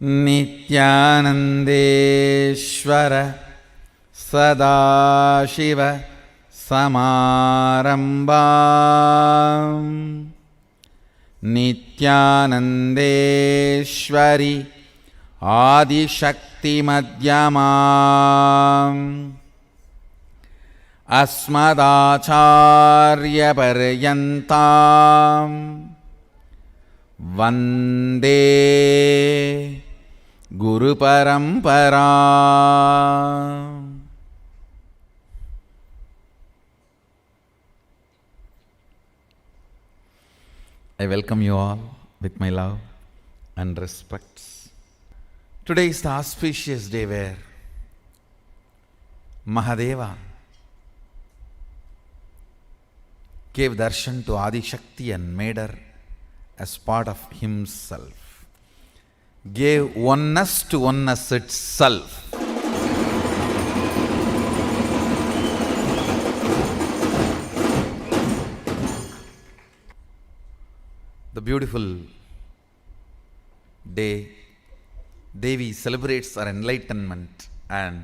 नित्यानन्देश्वर सदाशिव समारम्भाम् नित्यानन्देश्वरि आदिशक्तिमध्यमाम् अस्मदाचार्यपर्यन्ताम् वन्दे गुरुपरम्परा. I welcome you all with my love and respects. Today is the auspicious day where Mahadeva gave darshan to Adi Shakti and made her as part of himself. Gave oneness to oneness itself. The beautiful day Devi celebrates her enlightenment and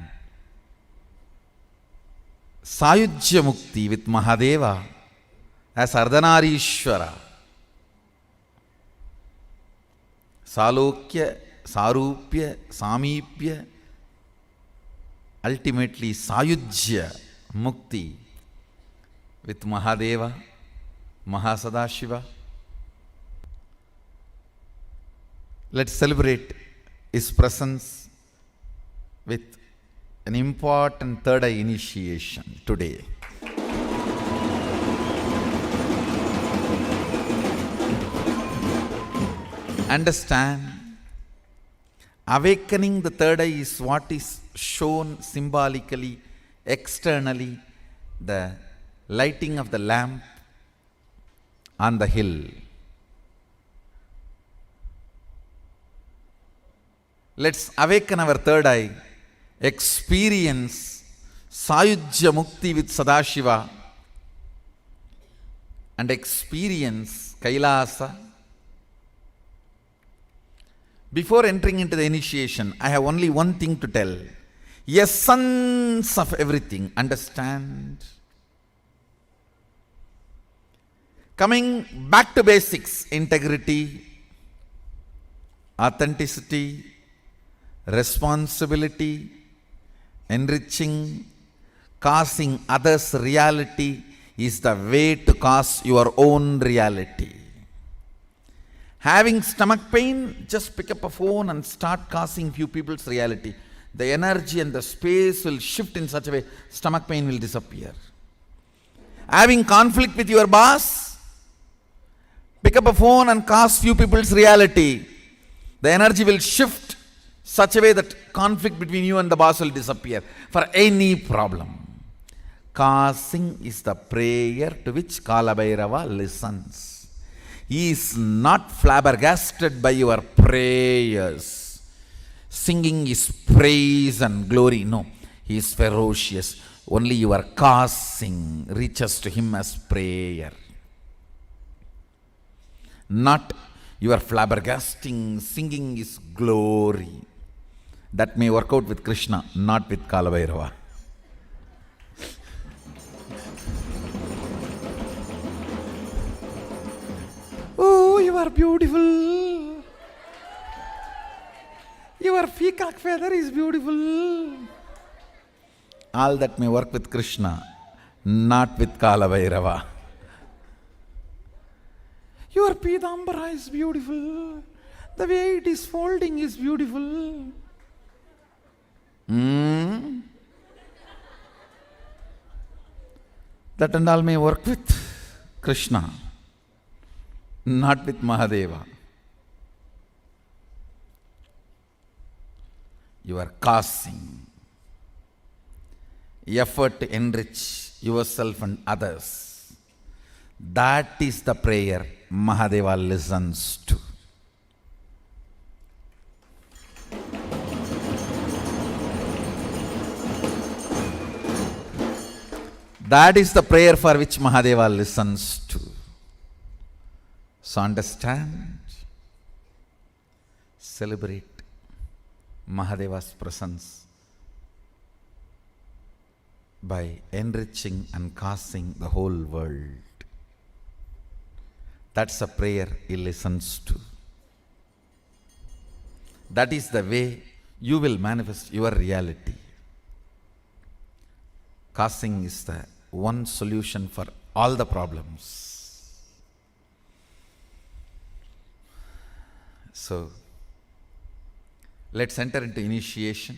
Sayujya Mukti with Mahadeva as Ardhanarishwara. Salokya, Sarupya, Samipya, ultimately Sayujya Mukti with Mahadeva, Mahasadashiva. Let's celebrate his presence with an important third eye initiation today. Understand, awakening the third eye is what is shown symbolically, externally, the lighting of the lamp on the hill. Let's awaken our third eye, experience Sayujya Mukti with Sadashiva, and experience Kailasa. Before entering into the initiation, I have only one thing to tell. Essence of everything, understand? Coming back to basics, integrity, authenticity, responsibility, enriching, causing others' reality is the way to cause your own reality. Having stomach pain, just pick up a phone and start causing few people's reality. The energy and the space will shift in such a way, stomach pain will disappear. Having conflict with your boss, pick up a phone and cause few people's reality. The energy will shift such a way that conflict between you and the boss will disappear for any problem. Causing is the prayer to which Kalabhairava listens. He is not flabbergasted by your prayers. Singing is praise and glory. No, he is ferocious. Only your causing reaches to him as prayer. Not your flabbergasting singing is glory. That may work out with Krishna, not with Kalabhairava. Oh, you are beautiful. Your peacock feather is beautiful. All that may work with Krishna, not with Kalabhairava. Your Pidambara is beautiful. The way it is folding is beautiful. That and all may work with Krishna, not with Mahadeva. You are causing effort to enrich yourself and others. That is the prayer Mahadeva listens to. That is the prayer for which Mahadeva listens to. So understand, celebrate Mahadeva's presence by enriching and causing the whole world. That's a prayer he listens to. That is the way you will manifest your reality. Causing is the one solution for all the problems. So, let's enter into initiation.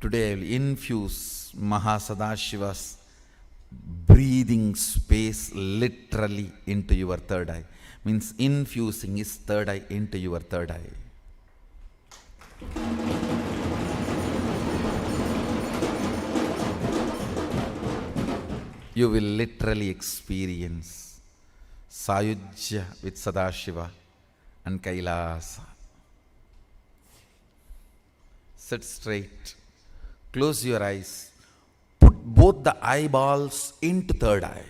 Today I will infuse Mahasadashiva's breathing space literally into your third eye. Means infusing his third eye into your third eye. You will literally experience Sayujya with Sadashiva and Kailasa. Sit straight, close your eyes, put both the eyeballs into third eye.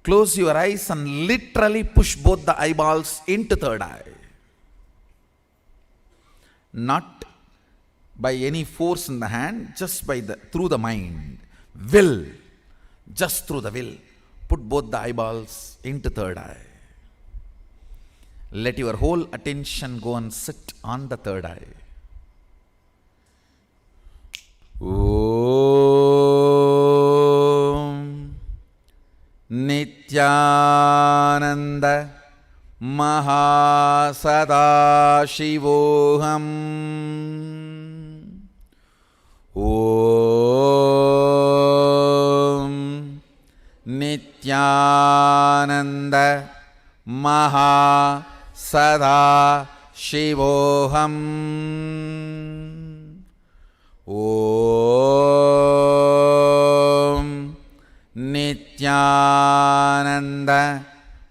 Close your eyes and literally push both the eyeballs into third eye. Not by any force in the hand, just by through the mind. Will, just through the will, put both the eyeballs into third eye. Let your whole attention go and sit on the third eye. Om Nityananda Mahasadashivoham. Om Nityananda Mahasadaशिवोऽहम्. Om Nityananda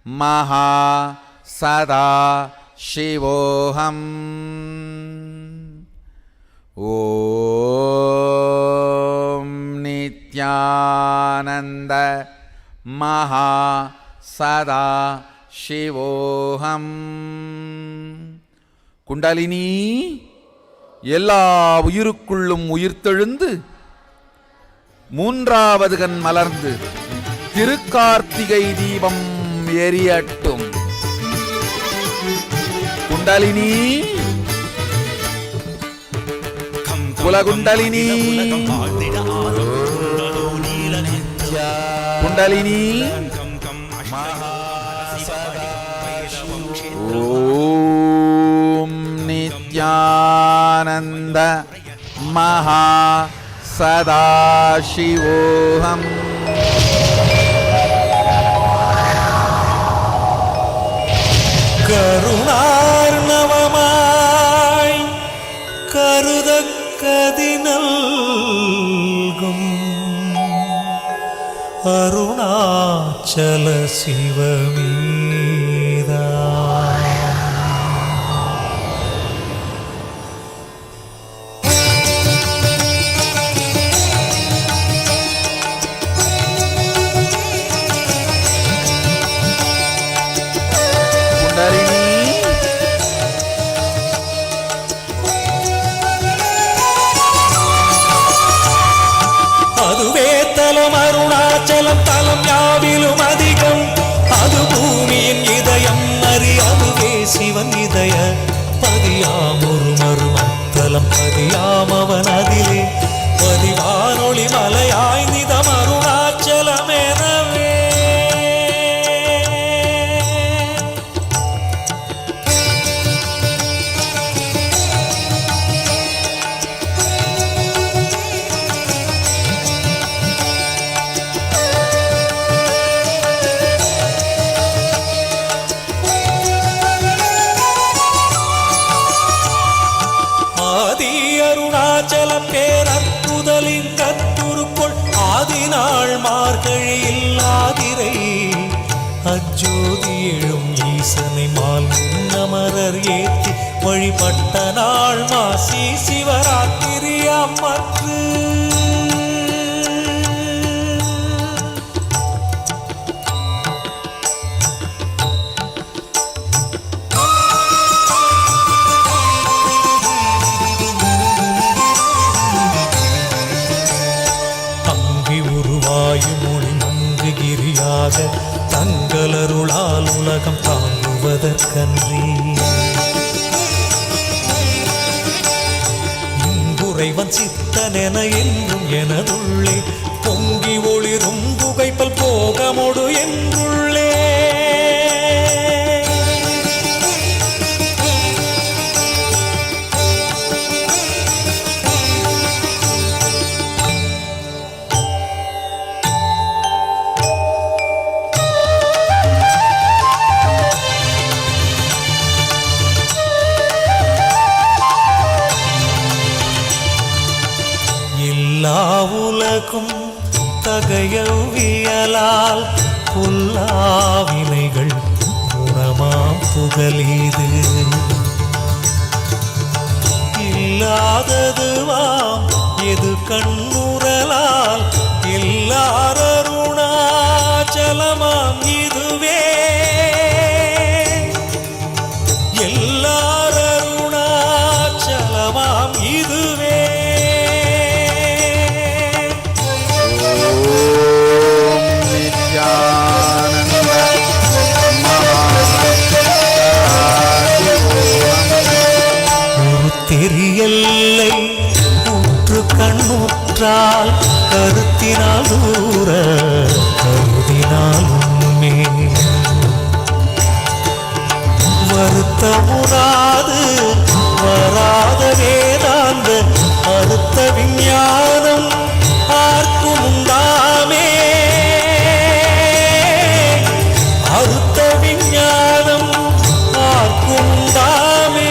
Mahasadaशिवोऽहम्. Om Nityananda Mahasadaशिवोऽहम्. Kundalini எல்லா உயிருக்குள்ளும் உயிர்த்தெழுந்து மூன்றாவது கண் மலர்ந்து திருக்கார்த்திகை தீபம் எரியட்டும். குண்டலினி குலகுண்டலினி குண்டலினி ஓம் நித்யானந்த மகாசதாசிவோஹம். கருணார்ணவமாய் கருதக்கதினல்கும் அருணாச்சல சிவமீதா. அதுவே தலம் அருணாச்சலம் தலம் யாவிலும் அதிகம். அது பூமியின் இதயம் அறி அதுவே சிவன் இதய பதியாம் ஒரு மருமத்தலம் பதியாம் அவன் அதிலே பதிவானொளி மலையாய் நிதம் அருணாச்சலம் எனவே. அருணாச்சலம் பேரற்புதலிங்கத்துருக்குள் ஆதிநாள் மார்கழியில் ஆதிரை அஜோதி எழும் ஈசனை மால் முன்னமரர் ஏற்றி வழிபட்ட நாள் மாசி சிவராத்திரி அம்மற்று. வாயுமொழி மங்குகிரியாக தங்களருளால் உலகம் தாங்குவதற்கன்றி இங்குறைவன் சித்தனென என்றும் எனதுள்ளே பொங்கி ஒளிரும் புகைப்பல் போகமொடு என்றுள்ளே எல்லா உலகும் தகையவியலால் புல்லாவினைகள் குணமாம் புகலீது இல்லாததுவாம் எது கண்ணுறலால் எல்லாரருணாச்சலமாம் இதுவே எல்லாரருணாச்சலமாம் இதுவே தெரியல்லை உற்று கண்ணுற்றால் கருத்தினால் தூர கருதினால் உண்மை வருத்தமுறாது வராத வேதாந்த அறுத்த விஞ்ஞானம் ஆர்க்கும் உண்டாமே அறுத்த விஞ்ஞானம் ஆர்க்கும் உண்டாமே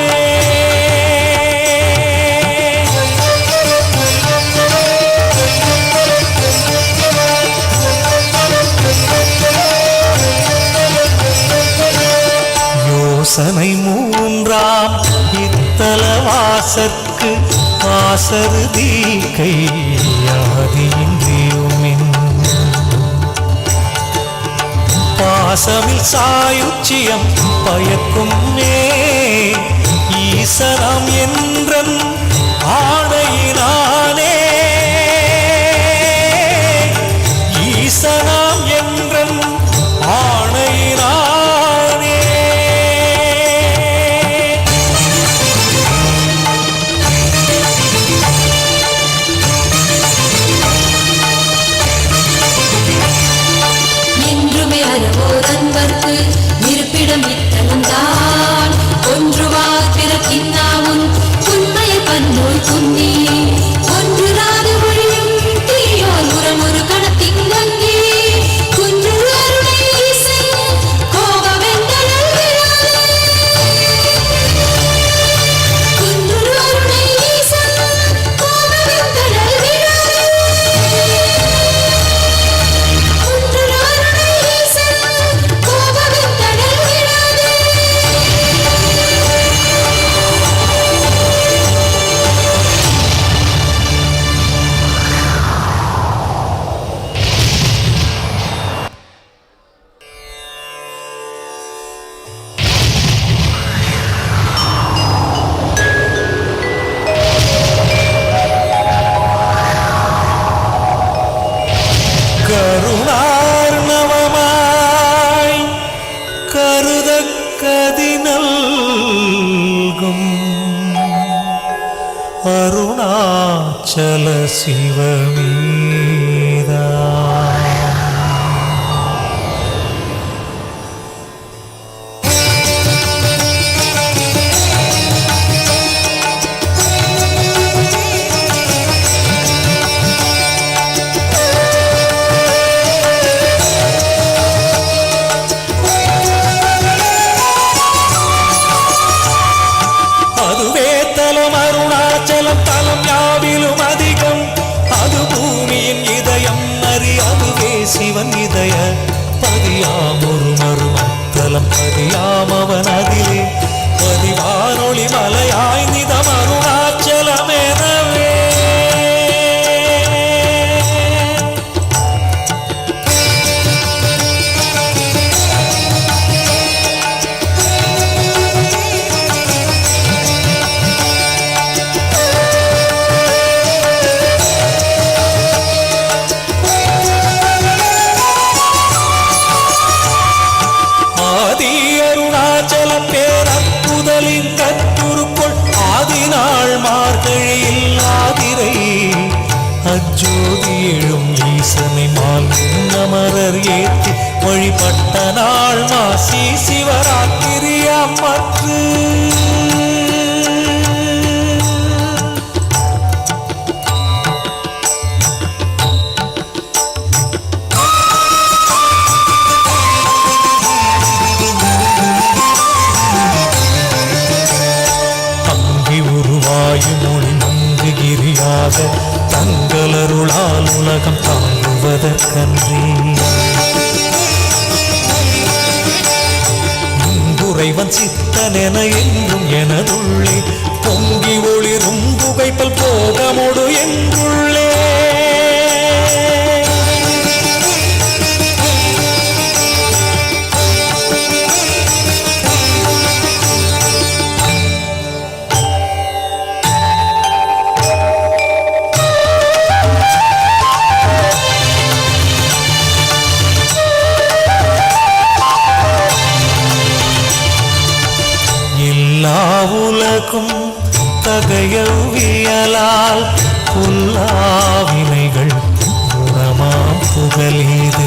யோசனை மூன்றாம் இத்தலவாசற்கு ஆசருதி கையாதியின்றியுமின் பாசமில் சாயுச்சியம் பயக்கும் ஈசனம் என்றன் ஆணையினானே ஈசனாம் என்றன் ஆணையினானே என்றுமே அறவோர் அன்பர்க்கு இருப்பிடம் இத்தலம்தான் ஒன்றுவார் பிறக்கின்னாமுன் உண்மைய பன்னோய் குன்னி ஒன்றுராது ஒழியும் தீயோர் உரமொரு கணத்திங்கங்கே குன்று அருளை ஈசன் கோபவெந்தனல் விராது குன்று அருளை ஈசன் கோபவெந்தனல் விராது குன்று அருளை ஈசன் கோபவெந்தனல் விராது கருணார்ணவமாய் கருதக்கதி நல்கும் அருணாச்சல சிவமீதா அதுவே தலம் அருணாச்சலம் தலம் யாவிலும் அதிகம் அது பூமியின் இதயம் அறி அதுவே சிவன் இதய பதியாம் ஒரு மருமத்தலம் பதியாம் அவன் அதிலே பதிவானொளி மலையாய் நிதம் அருணாச்சலம் எனவே வழிபட்ட நாள் மாசி சிவராத்திரியா மற்று மொழி நங்குகிரியாக தங்களருளால் உலகம் தாங்குவதற்கன்றி இங்குறைவன் சித்தனென என்றும் எனதுள்ளே பொங்கி ஒளிரும் புகைப்பல் போகமொடு என்றுள்ளே உலகும் தகையவியலால் புல்லாவினைகள் குணமாம் புகழீது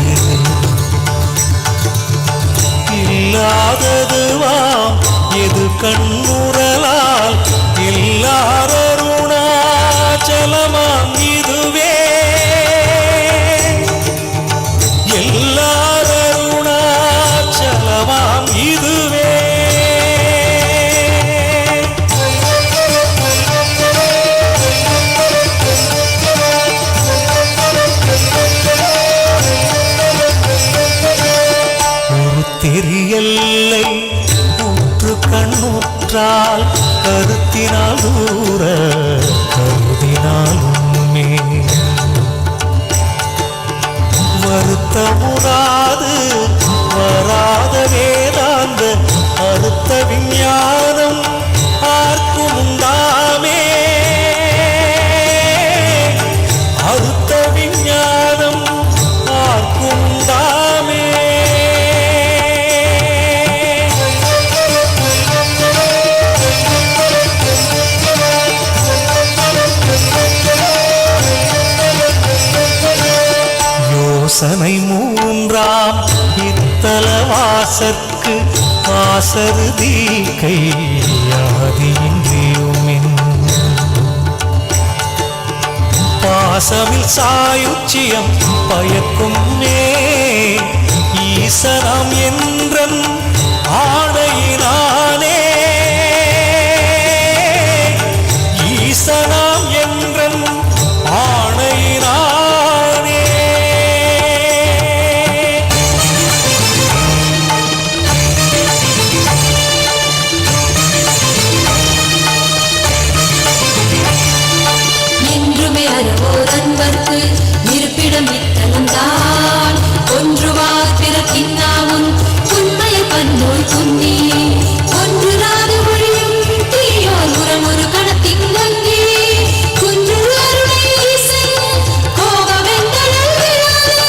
இல்லாததுவாம் எது கண்ணுறலால் எல்லாரருணாச்சலமாம் இதுவே எல்லாரருணாச்சலமாம் இதுவே தெரியல்லை ஊற்று கண்ணுற்றால் கருத்தினால் தூர கருதினால் உண்மை வருத்தமுறாது வராத வேதாந்த அறுத்த விஞ்ஞானம் ஆர்க்கும் உண்டாமே அறுத்த விஞ்ஞானம் ஆர்க்கும் உண்டாமே யோசனை மூன்றாம் இத்தலவாசற்கு ஆசருதி கையாதியின்றியுமின் பாசமில் சாயுச்சியம் பயக்கும் ஈசனம் என்றன் ஆணையினானே ஈசனாம் என்றன் ஆணையினானே என்றுமே அறவோர் அன்பர்க்கு இருப்பிடம் இத்தலம்தான் ஒன்றுவார் பிறக்கின்னாவும் உண்மைய பன்னோய் குன்னி ஒன்றுராது ஒழியும் தீயோர் உரமொரு கணத்திங்கங்கே குன்று அருணை ஈசன் கோபவெந்தனல் விராதே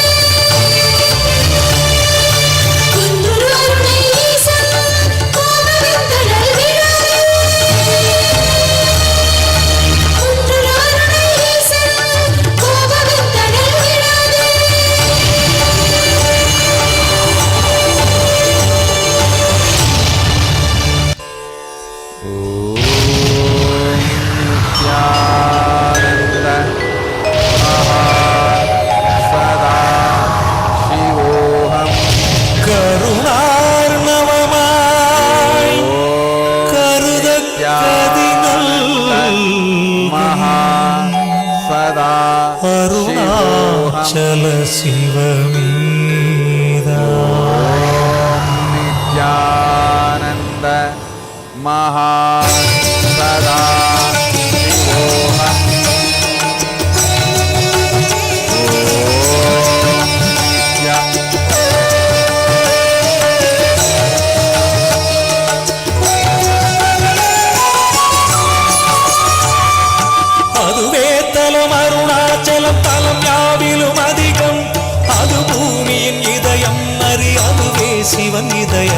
குன்று அருணை ஈசன் கோபவெந்தனல் விராதே குன்று அருணை ஈசன் கோபவெந்தனல் விராதே கருணார்ணவமாய் கருதக்கதினல் சதா அருணாச்சல சிவமீதா நித்யானந்த மகா சதா அதுவே தலம் அருணாச்சலம் தலம் யாவிலும் அதிகம் அது பூமியின் இதயம் அறி அதுவே சிவன் இதய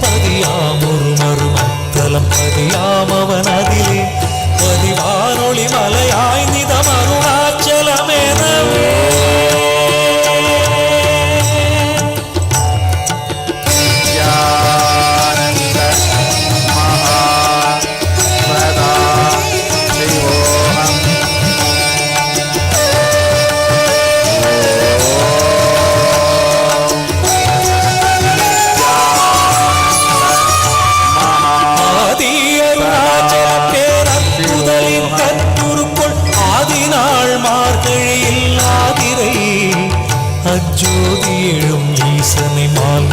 பதியாமொரு மறுமத்தலம் பதியாமவன் அதிலே பதிவானொளி மலையாய் நிதம் அருணாச்சலமெனவே அஜோதி எழும் ஈசனை மால்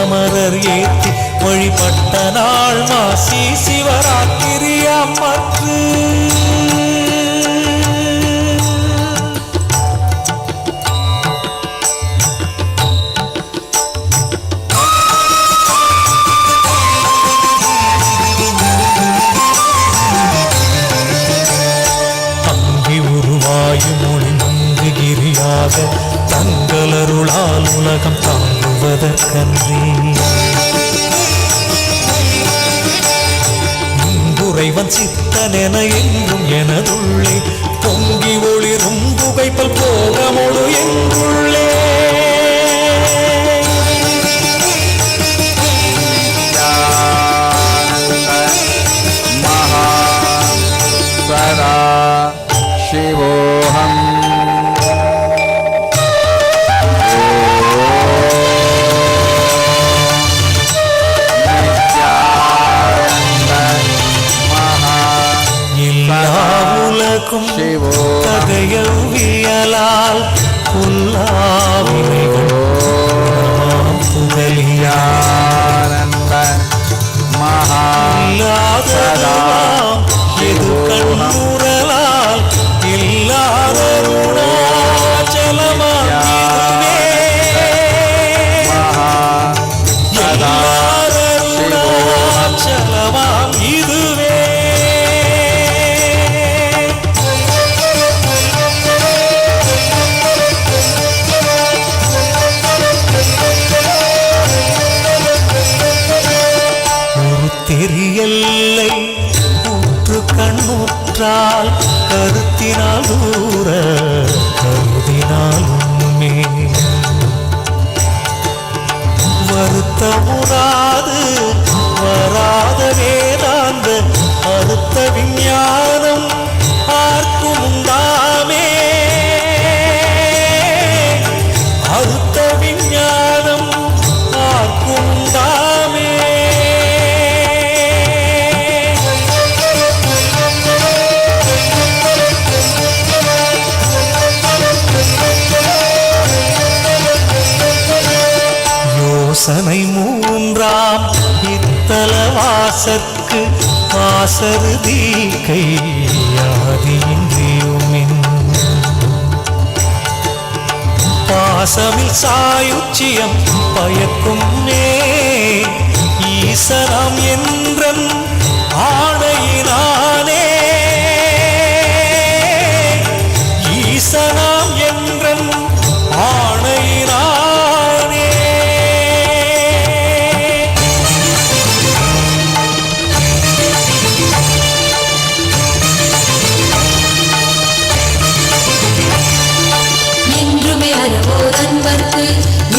அமரர் ஏற்றி வழிபட்ட நாள் மாசி சிவராத்திரியாம் மாற்று. தங்களருளால் உலகம் தாங்குவதற்கன்றி இங்குறைவன் சித்தனென என்றும் எனதுள்ளே பொங்கி ஒளிரும் புகைப்பல் போகமொழு என்றுள்ளே. மகா சதா சிவோஹம் தகையவியலால் புல்லாவினைகள் புகழியானந்த மகாலாததாம் எது கண்ணுறலால் இல்லாதருணாச்சலமாம் இதுவே. தெரியல்லை ஊற்று கண்ணுற்றால் கருத்தினால் தூர கருதினாலுமே வருத்தமுறாது வராத வேதாந்த அறுத்த விஞ்ஞானம் ஆர்க்கும் உண்டாமே. அறுத்த விஞ்ஞானம் ஆர்க்கும் உண்டாமே. யோசனை மூன்றாம் இத்தலவாசற்கு வாசருதி கையாதியின்றியுமின் பாசமில் சாயுச்சியம் பயக்கும் நே ஈசனம் என்றன் ஆணையினானே. ஈசனாம் என்றன் ஆணையினானே. என்றுமே அறவோர் அன்பர்க்கு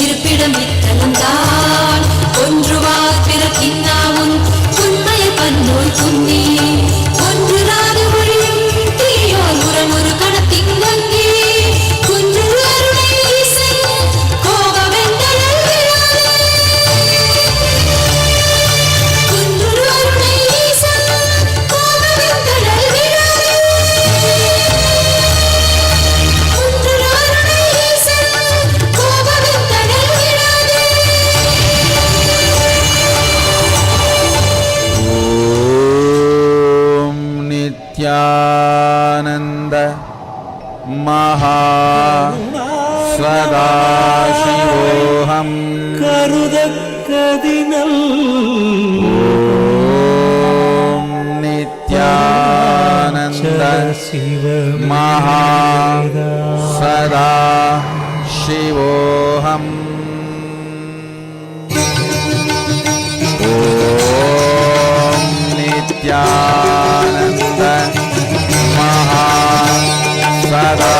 இருப்பிடம் இத்தலம்தான். ஒன்றுவார் பிறக்கின்னாவும் உண்மைய பன்னோல் குன்னி ஒன்று ராது ஒழியும் தீயோர் உரமொரு கணத்தின் வங்கி குன்று அருணை ஈசன் கோபவெந்தழல் விழாதே. குன்று அருணை ஈசன் கோபவெந்தழல் விழாதே. குன்று அருணை ஈசன் கோபவெந்தழல் விழாதே. ஓம் நித்யானந்த மகா சதாசிவோஹம் கருதக்கதினல் ஓம் நித்யானந்த சிவ மகா சதா சிவோஹம் ஓம் நித்யானந்த மகா சதா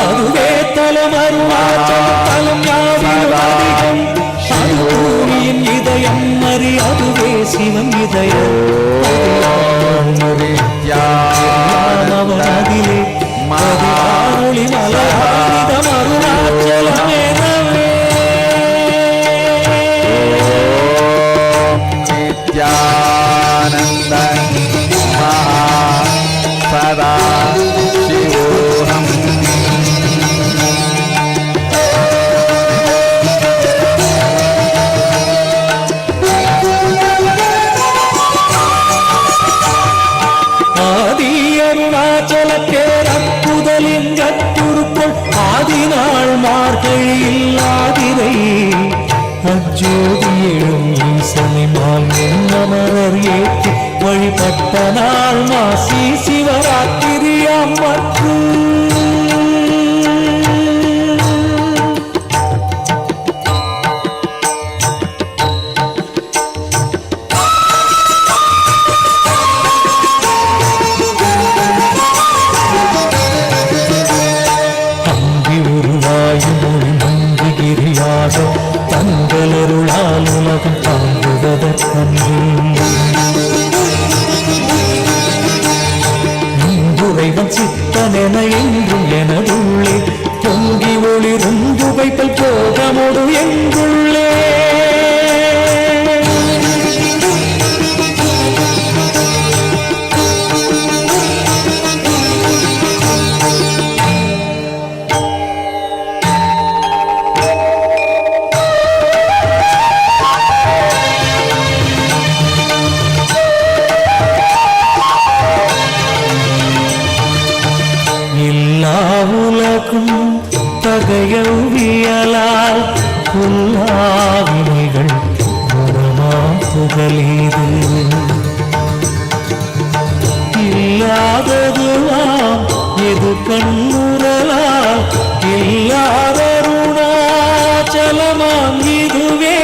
அதுவே தலம் அருணாச்சலம் தலம் யாவிலும் அதிகம். அது பூமியின் இதயம் அறி அதுவே சிவன் இதயம். அவன் அதிலே மதியாரொளி மலர்வானிதம் அருணாச்சலம் எனவே. நித்யானந்த பேர் அற்புதலிங்கத்துருக்குள் ஆதினாள் மார்கழியில் ஆதிரை அஜோதி எழும் ஈசனிமால் என்னமரர் ஏற்றி வழிபட்ட நாள் மாசி சிவராத்திரியாம் மற்றும் தங்களருளால் உலகம் தாங்குவதற்கன்றே இன்றுரைவன் சித்தனென என்றும் எனதுள்ளே பொங்கி ஒளிரும் புகைப்பல் போகமோடு எங்குள்ளே தகையவியலால் புல்லாவினைகள் புகழீது இல்லாததுவாம் எது கண்ணுறலால் இல்லாதருணாச்சலமாம் இதுவே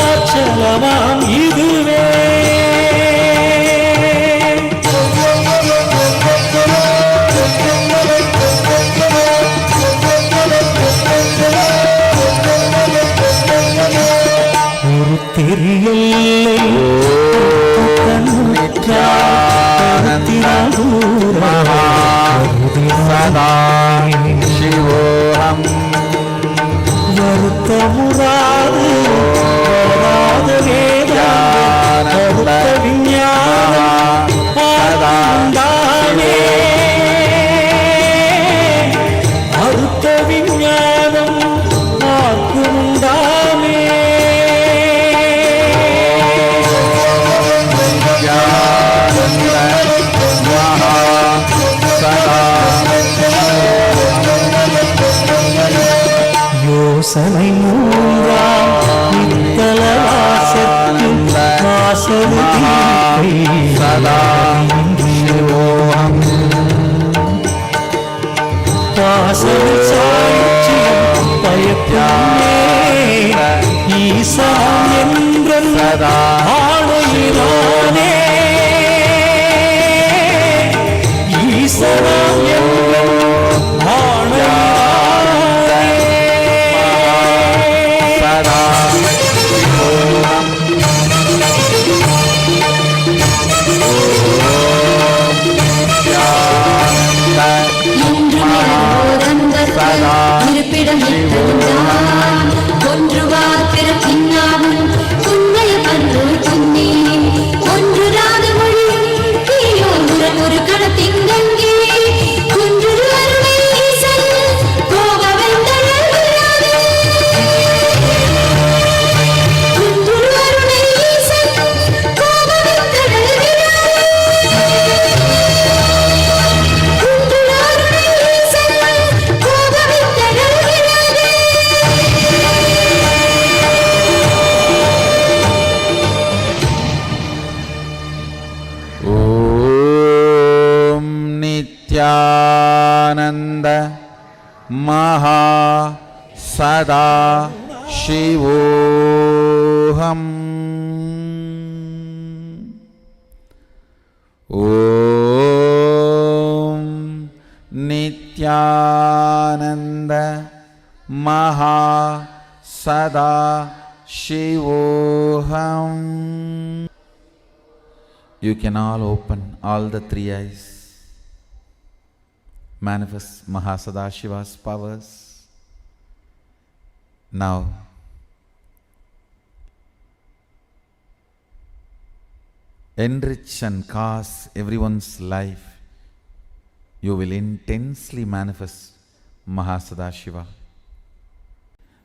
எல்லாதருணாச்சலமாம் இதுவே தெரியல்லை சிவோகம் வருத்தமுறாது வேத விஞ்ஞானே அறுத்த விஞ்ஞானம் ஆக்குண்டாமே யோசனை மூன்றாம் இத்தலவாசத்தில் வாசல் சிவோகம் வாசல் சாட்சியம் பயப்பே ஈசன் என்ற ஆணையினானே ஈசனம் என்ற ஆணையினானே இருப்பிடம் ஒன்றுவார் பிறப்பின்னாவும் உண்மைய பன்று துண்ணி ஒன்று ராத மொழியும் ஒரு கடத்திங்கங்கே குன்று அருணை ஈசன் கோபவெந்தழல் குன்று அருணை ஈசன் கோபவெந்தழல் नित्यानंद महा सदा शिवोहम ओम नित्यानंद महा सदा शिवोहम. You can all open all the three eyes. Manifest Mahasadashiva's powers. Now, enrich and cause everyone's life. You will intensely manifest Mahasadashiva.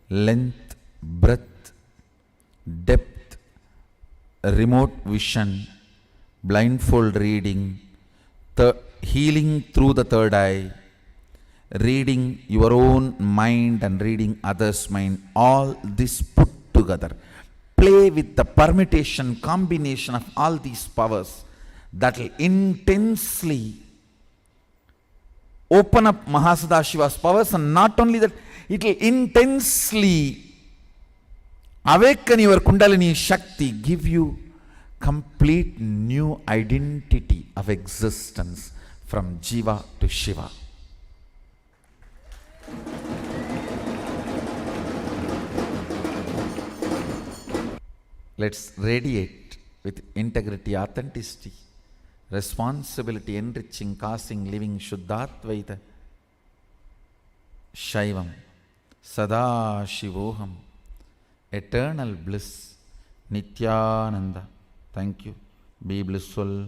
Length, breadth, depth, remote vision, blindfold reading, healing through the third eye, reading your own mind and reading others' mind, all this put together. Play with the permutation, combination of all these powers that will intensely open up Mahasadashiva's powers, and not only that, it will intensely awaken your Kundalini Shakti, give you complete new identity of existence from Jiva to Shiva. Let's radiate with integrity, authenticity, responsibility, enriching, causing, living Shuddhatvaita Shaivam Sada Shivoham, eternal bliss, Nityananda. Thank you. Be blissful.